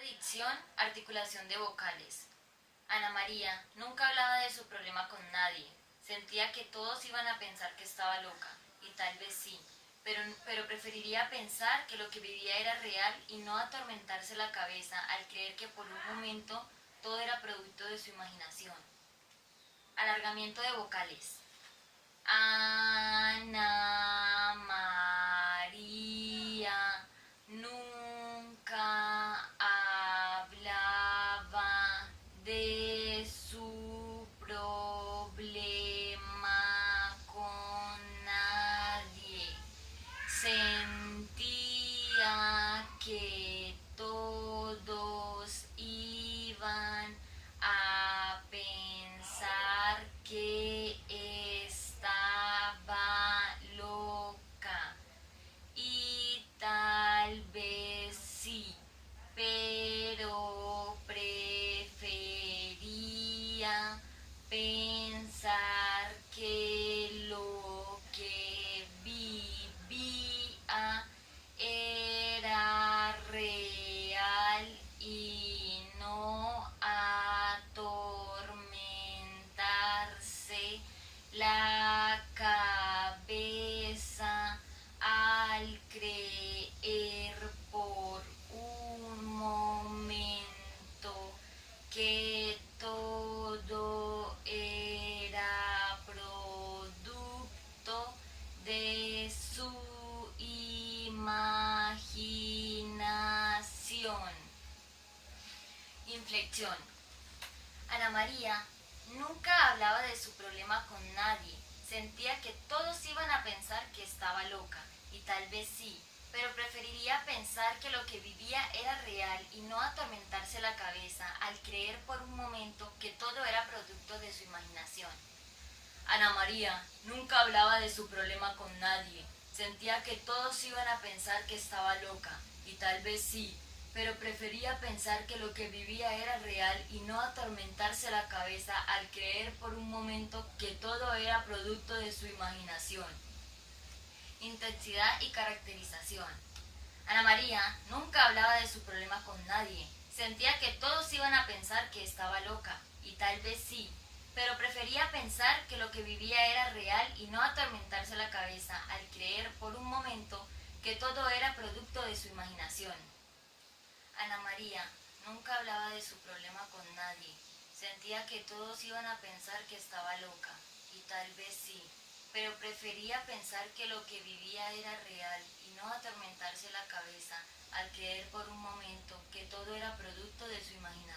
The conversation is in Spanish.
dicción, articulación de vocales. Ana María nunca hablaba de su problema con nadie. Sentía que todos iban a pensar que estaba loca, y tal vez sí, pero preferiría pensar que lo que vivía era real y no atormentarse la cabeza al creer que por un momento todo era producto de su imaginación. Alargamiento de vocales. Ana María nunca hablaba de su problema con nadie. Sentía que todos iban a pensar que estaba loca. Y tal vez sí, pero prefería pensar que lo que vivía era real y no atormentarse la cabeza al creer por un momento que todo era producto de su imaginación. Inflexión. Ana María nunca hablaba de su problema con nadie. Sentía que todos iban a pensar que estaba loca, y tal vez sí, pero preferiría pensar que lo que vivía era real y no atormentarse la cabeza al creer por un momento que todo era producto de su imaginación. Ana María nunca hablaba de su problema con nadie. Sentía que todos iban a pensar que estaba loca, y tal vez sí, pero prefería pensar que lo que vivía era real y no atormentarse la cabeza al creer por un momento que todo era producto de su imaginación. Intensidad y caracterización. Ana María nunca hablaba de su problema con nadie. Sentía que todos iban a pensar que estaba loca, y tal vez sí, pero prefería pensar que lo que vivía era real y no atormentarse la cabeza al creer por un momento que todo era producto de su imaginación. Ana María nunca hablaba de su problema con nadie. Sentía que todos iban a pensar que estaba loca, y tal vez sí, pero prefería pensar que lo que vivía era real y no atormentarse la cabeza al creer por un momento que todo era producto de su imaginación.